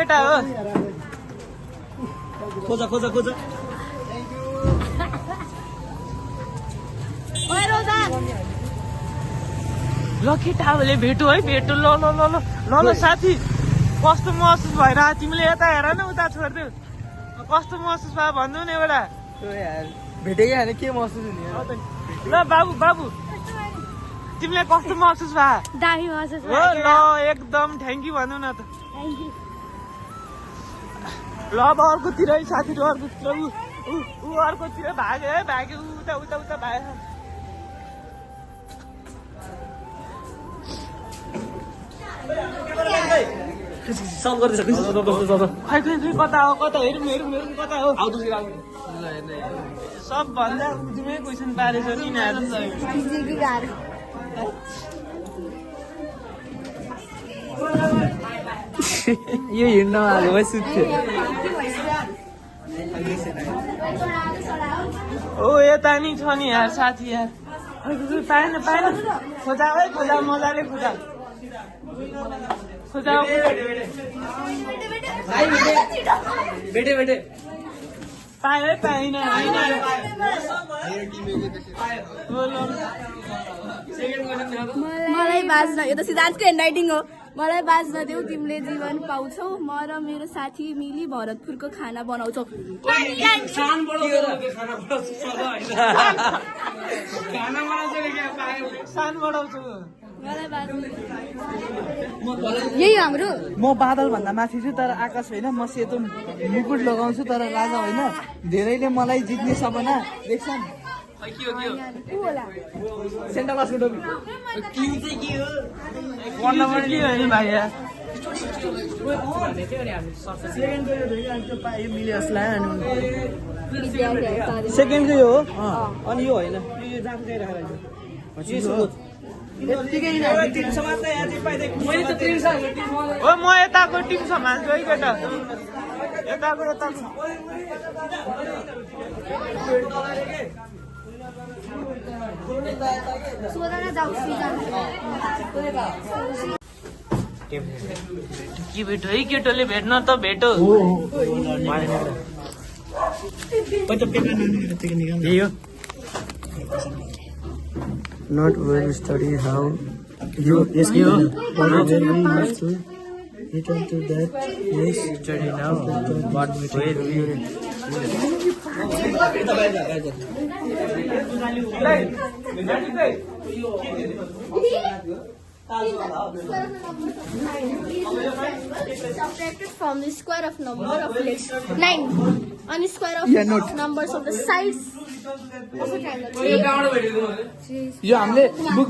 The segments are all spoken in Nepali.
केटा हो खोजा खोजा खोजा ल केटाहरूले भेटु है भेटु ल ल ल ल ल ल साथी कस्तो महसुस भइरहेको तिमीले यता हेर न उता छोडिदेऊ कस्तो महसुस भयो भन्नु न एउटा भेटेकै होइन के महसुस हुने ल बाबु बाबु तिमीलाई कस्तो महसुस भयो दामी महसुस हो ल एकदम थ्याङ्क यू भन्नु न त ल अब अर्कोतिर है साथीहरू अर्कोतिर ऊ अर्कोतिर भाग्यो है भाग्यो उता उता उता भाग्यो सल्भ गर्दैछ खै खै खै कता हो कता हेरौँ हेरौँ हेरौँ कता हो सबभन्दा उजुमै क्वेसन पारेछ नि यिनीहरू यो हिँड्न आएको भए सुत्थ्यो ओ यता नि छ नि यार साथी यार पाएन पाएन खोजा है खोजा मजाले खोजा खोजा भेटे भेटे पायो है पाइन मलाई बाँच्न यो त सिद्धार्थको ह्यान्डराइटिङ हो मलाई बाँच्न देऊ तिमीले जीवन पाउँछौ म र मेरो साथी मिली भरतपुरको खाना बनाउँछौ सान बढाउँछु यही हाम्रो म बादल भन्दा माथि छु तर आकाश होइन म सेतो मुकुट लगाउँछु तर राजा होइन धेरैले मलाई जित्ने सपना देख्छ सेन्टा क्लासको टोपी सेकेन्डको यो हो अनि यो होइन हो म यताको टिम सम्हाल्छु है केटा यताको यताको के भेटो है केटोले भेट्न त भेटो Not well study how you yes you very used to return to that yes study now what where you subtracted from the square of number of legs 9 and square of numbers of the sides of a triangle यो हामीले book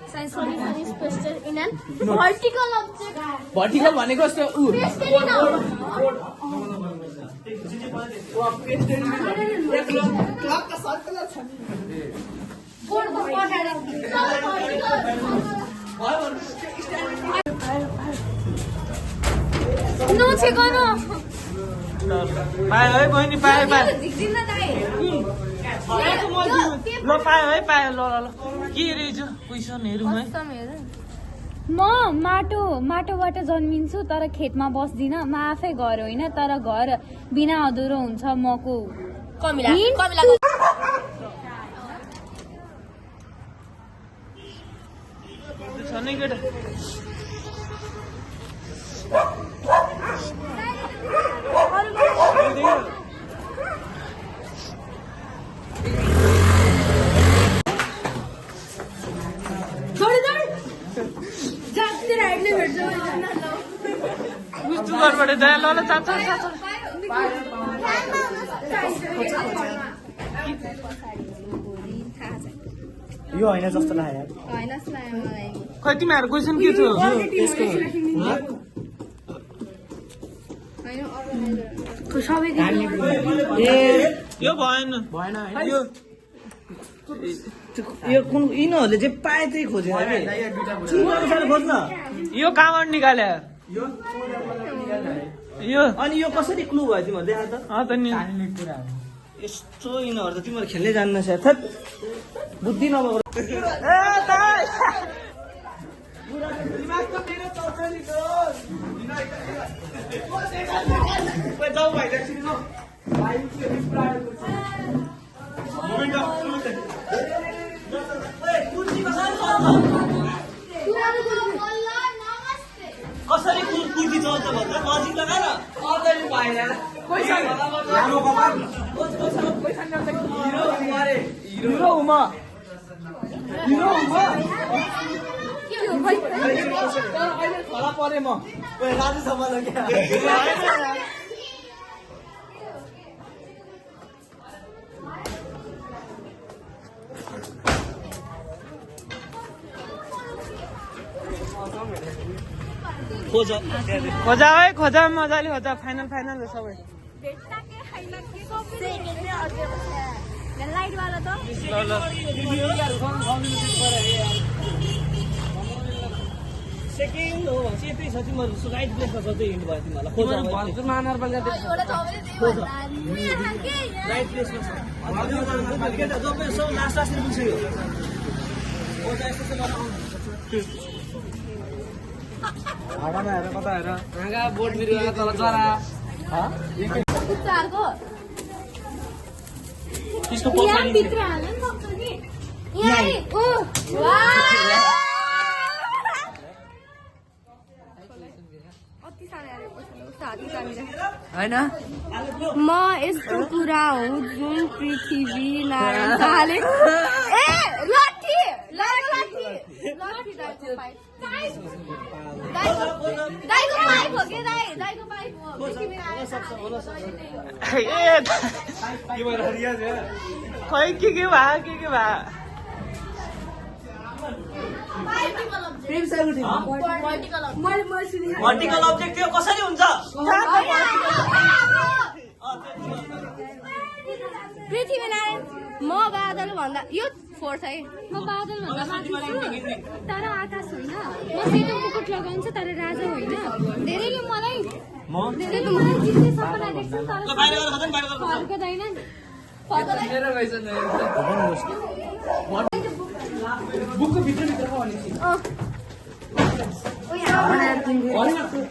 science solution is pasted in an vertical object vertical भनेको जस्तो उ pasted in a No, Chegano. पायो है बहिनी पायो पायो ल पायो है पायो ल ल ल के रहेछ क्वेसनहरू है म माटोबाट जन्मिन्छु तर खेतमा बस्दिनँ म आफै घर होइन तर घर बिना अधुरो हुन्छ मको छ नि केटा घरबाट जाए ल ल चान्छ यो होइन जस्तो लाग्यो खै तिमीहरू क्वेसन के थियो यो भएन भएन यो कुन यिनीहरूले चाहिँ पाए त्यही खोजेको खोज्न यो कहाँबाट निकाले यो अनि यो कसरी क्लु भयो तिमीहरू देखा त नि यस्तो यिनीहरू त तिमीहरू खेल्नै जान्न छ थत बुद्धि नभएको कसरी कुर्ती चल्छ भन्दा नजिक लगाएर खला परे म राजु सम्हाल खोजा है खोजा मजाले खोजा फाइनल फाइनल हो सबै लाइटवाला त ल सेकेन्ड हो यतै छ तिमीहरू राइट प्लेसमा सधैँ हिँड्नु भयो तिमीहरूलाई खोजा राइट प्लेसमा छ लास्ट लास्ट पुग्छयो खोजा यस्तो हावामा हेर कता हेर यहाँ बोट बिरुवा तल जरा कुच्चाहरूको त्यसको यहाँ भित्र हाल्नु नि सक्छ नि यहाँ नि ओ अति साह्रो होइन म यस्तो कुरा हो जुन पृथ्वी नारायण शाहले ए लाठी लाठी लाठी दाइको पाइप दाइको पाइप हो के दाइको पाइप हो पृथ्वी नारायण खै के भयो के भयो भर्टिकल अब्जेक्ट थियो कसरी हुन्छ पृथ्वी नारायण म बादल भन्दा यो फोर्थ है म बादल भन्दा माथि छु तर आकाश होइन म सेतो मुकुट लगाउँछु तर राजा होइन धेरैले मलाई जित्ने सपना देख्छन् तर फर्कदैन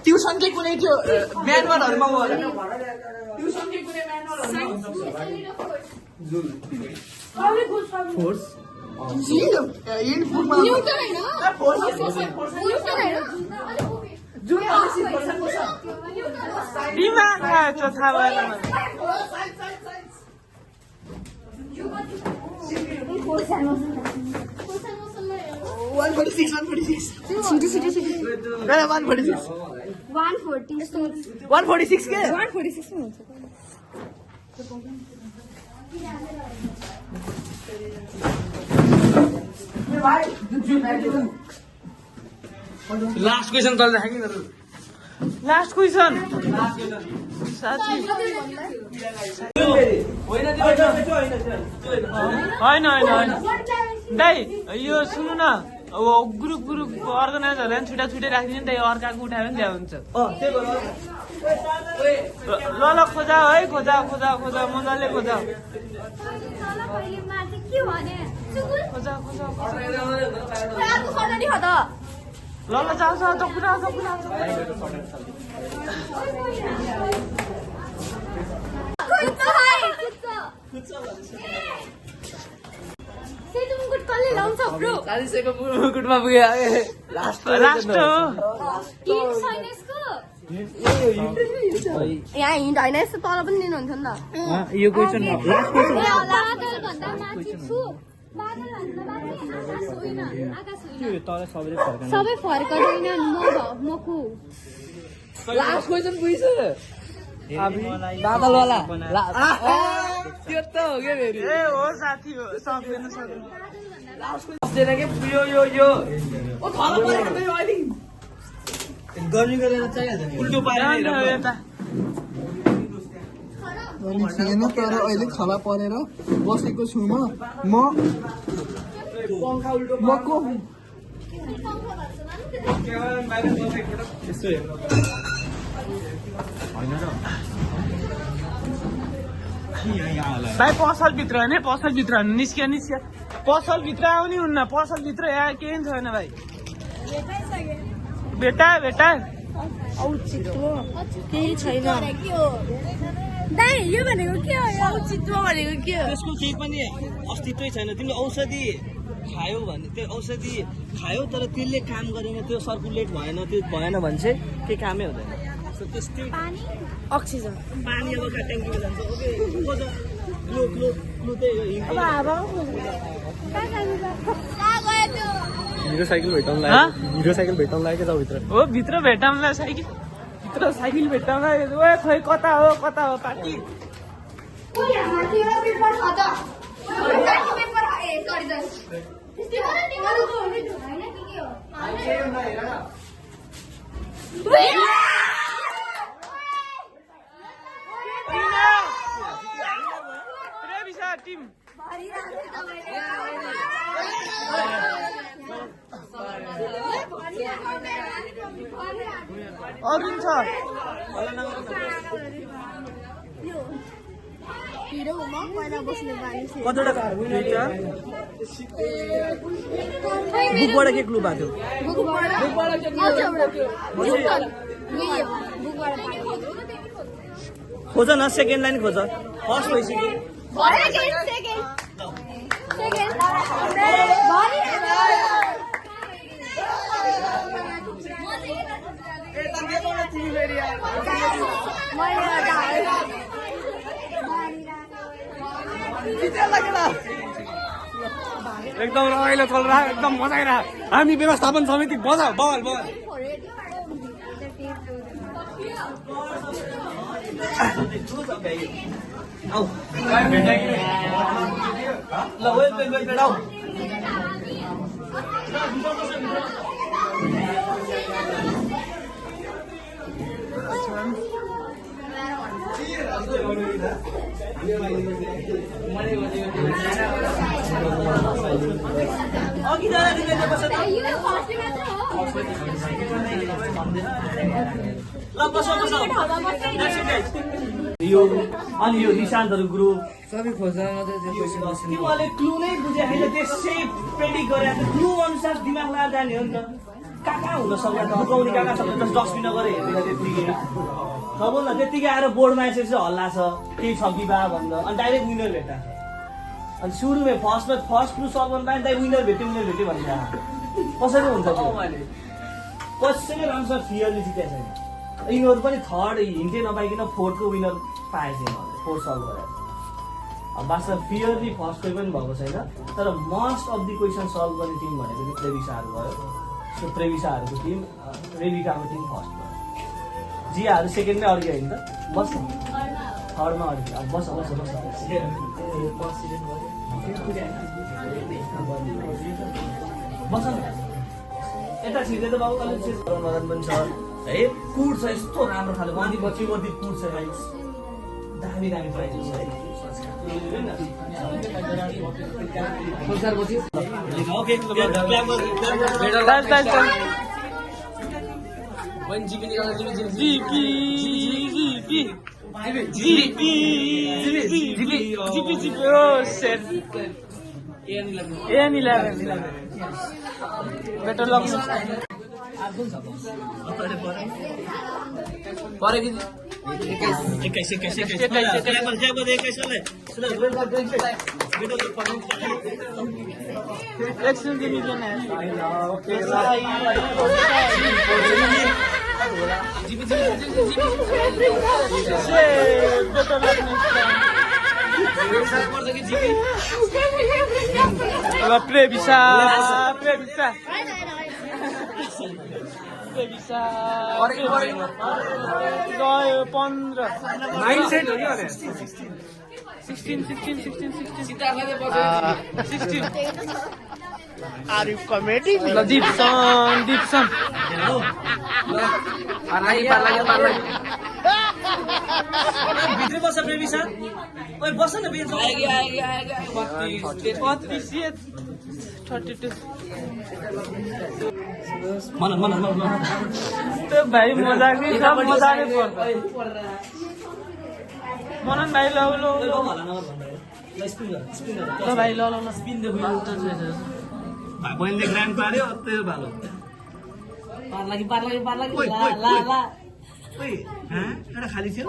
ट्युसनकै कुनै थियो म्यानुअलहरूमा ट्युसनकै कुनै दिमाग खायो थाहा भएन लास्ट क्वेसन चल्दाखेरि लास्ट क्वेसन साथी होइन होइन होइन दाइ यो सुन्नु न अब ग्रुप अर्गनाइजरलाई पनि छुट्टा छुट्टै राखिदिनु नि त यो अर्काको उठायो भने त्यहाँ हुन्छ ल ल खोजा है खोजा खोजा खोजा मजाले खोजा खोजा खोजा ल ल जाऊ जाऊ त कुरा सेतो मुकुट कसले लाउँछ ब्रो मुकुटमा पुग्यो लास्ट लास्ट हो किङ सैनिकको यहाँ हिँड होइन यस्तो तल पनि लिनुहुन्थ्यो नि त यो क्वेसन बादल भन्दा माथि छु बादल भन्दा माथि आकाश होइन सबै फर्कदैन म को लास्ट क्वेसन पुगिसक्यो बादलवाला त्यो त हो क्या फेरि ए हो साथी हो सक्दैन के यो गर्मी गरेर चाहिहाल्छ उल्टो पारेर यता थिएन तर अहिले खला परेर बसेको छु म को भाइ पसलभित्र होइन पसलभित्र निस्किया पसलभित्र आउने हुन्न पसलभित्र यहाँ केही छैन भाइ भेटा भेटा औचित्व केही छैन दाइ यो भनेको के हो यो औचित्व भनेको के हो त्यसको केही पनि अस्तित्वै छैन तिमीले औषधि खायौ भने त्यो औषधि खायौ तर त्यसले काम गरेन त्यो सर्कुलेट भएन त्यो भएन भने चाहिँ केही कामै हुँदैन सो त्यस्तै अक्सिजन पानी अब ट्याङ्कीमा जान्छ ओके क्लो क्लो क्लो त्यही हो हिँड्दै हिरो साइकल भेटाउनु हाँ? लाग्यो हिरो साइकल भेटाउनु लाग्यो क्या भित्र हो भित्र भेटाउँला साइकल भित्र साइकल भेटाउँला ओ खोइ कता हो पार्टी प्रेमिसा टिम अरुण छ हिरोमा पहिला बस्ने मानिस कतिवटा बुकबाट के क्लु भएको थियो खोज न सेकेन्ड लाइन खोज फर्स्ट भइसक्यो एकदम रमाइलो चल रहा एकदम मजा आइरह हामी व्यवस्थापन समिति बजा बवाल बवाल ल वेट आऊ अघि जाँदा तिमीले बस ल बस यो अनि यो निशान्तहरू ग्रुप सबै खोज्दा मात्रै त्यो क्वेसन तिमीहरूले क्लु नै बुझे होइन त्यसै प्रेडिक्ट गरेर क्लु अनुसार दिमाग लगाएर जाने हो नि त कहाँ हुन सक्ला त गाउँले कहाँ सक्छ जस्ट डस्टबिन गएर हेरेर त्यत्तिकै खबर न त्यत्तिकै आएर बोर्डमा यसरी चाहिँ हल्ला छ केही छ कि बा भन्दा अनि डाइरेक्ट विनर भेटा अनि सुरुमै फर्स्ट क्लु सल्भ गर्नु पायो नि विनर भेट्यो भन्छ कसरी हुन्छ त्यो कसैले राम्रोसँग फियरले जितेको छैन यिनीहरू पनि थर्ड हिन्टै नपाइकन फोर्थको विनर पाएछ यिनीहरूले फोर्थ सल्भ गरेर अब वास्तव फियरली फर्स्ट कोही पनि भएको छैन तर most of the question solve गर्ने टिम भनेको चाहिँ प्रेमिसाहरू भयो सो प्रेमिसाहरूको टिम रेबिकाको टिम फर्स्ट भयो जियाहरू सेकेन्डमै अड्क्यो होइन त बस थर्डमा अड्क्यो अब बस बस यता छिर्दै त बाबु अलिक मदन पनि छ है कुड छ यस्तो राम्रो खाले मन्दिर पछि कुड छ दामी प्राइज छ है ओके बेटर लक Previsa गयो 15 माइन्डसेट हो नि अरे 16 Are you comedy? Dipson. भित्र बस प्रेमिसा ओइ बस न बेन्च आएगा 32 मन तो भाइ मजाकै छ मजाकै पर्छ मनन भाइ ल भाइ ल बहिनीले ग्रान्ड पार्यो त्यो भालो पार लागि ला ओइ एउटा खाली थियो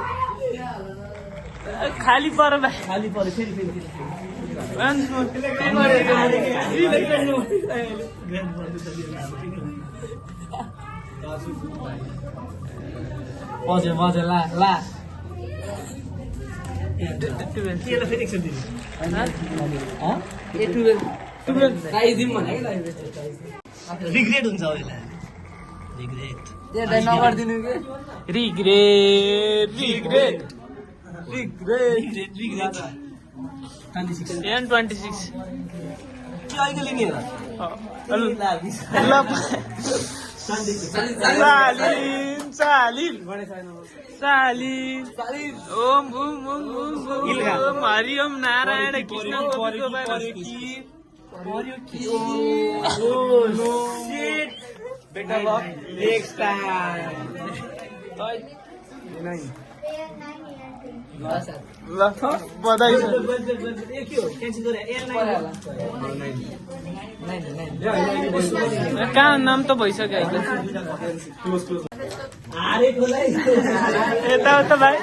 खाली पर खाली पऱ्यो फेरि मजे ला फेरि एकछिन दिनु रिग्रेट हुन्छ अहिले रिग्रेट N26 अहिले लिने Om Hari Om Narayan Krishna better luck next time ल बधाई छ कहाँ नाम त भइसक्यो यता भाइ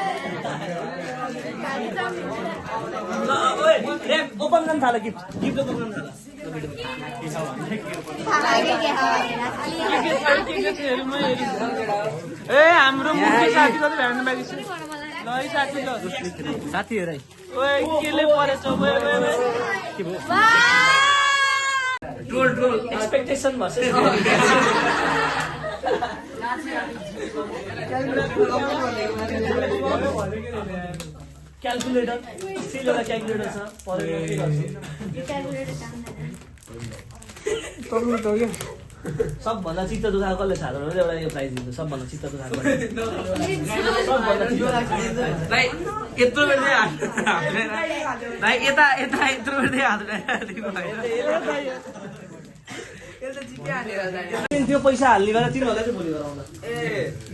ओपन गर्न थाल गिफ्ट ओपन गर्न ए हाम्रो मुख्य साथीको त भ्याउनु बाँकी छ ल साथी साथीहरु ओए केले परेछ troll expectation versus calculator still एउटा क्याल्कुलेटर छ सबभन्दा चित्त दुखाएको कसले छ एउटा यो प्राइज दिन्छ सबभन्दा चित्त दुखाएको यत्रो बेर यता यत्रो बेर त्यो पैसा हाल्ने गरेर तिनीहरूलाई चाहिँ भोलि गराउँदा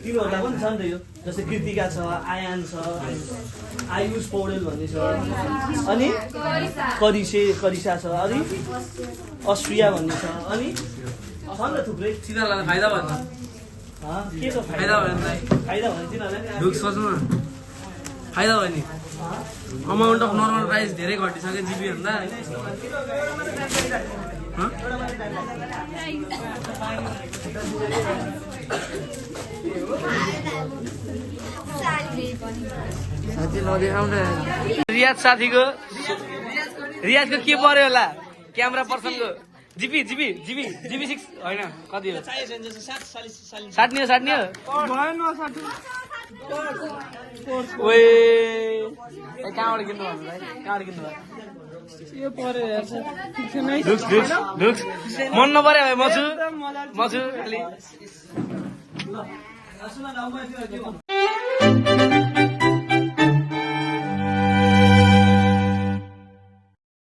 तिनीहरूलाई पनि छ नि त यो जस्तै कृतिका छ आयान छ आयुष पौडेल भन्ने छ अनि करिसा छ अनि अस्ट्रिया भन्ने छ अनि छ नि त थुप्रै तिनीहरूलाई फाइदा भन्छ के छ फाइदा भयो नि फाइदा भने तिनीहरूलाई दुःख सोच्नु न फाइदा भयो नि अमाउन्ट अफ नर्मल प्राइस धेरै घटिसक्यो जिबी भन्दा रियाज साथीको रियाजको के पर्यो होला क्यामेरा पर्सनको जिपी 6 होइन कति हो 60 हो ओए कहाँबाट किन्नु भन्नु भाइ कहाँबाट किन्नु भयो यो पर्यो ढुक्स मन नपर्यो भाइ म छु खालि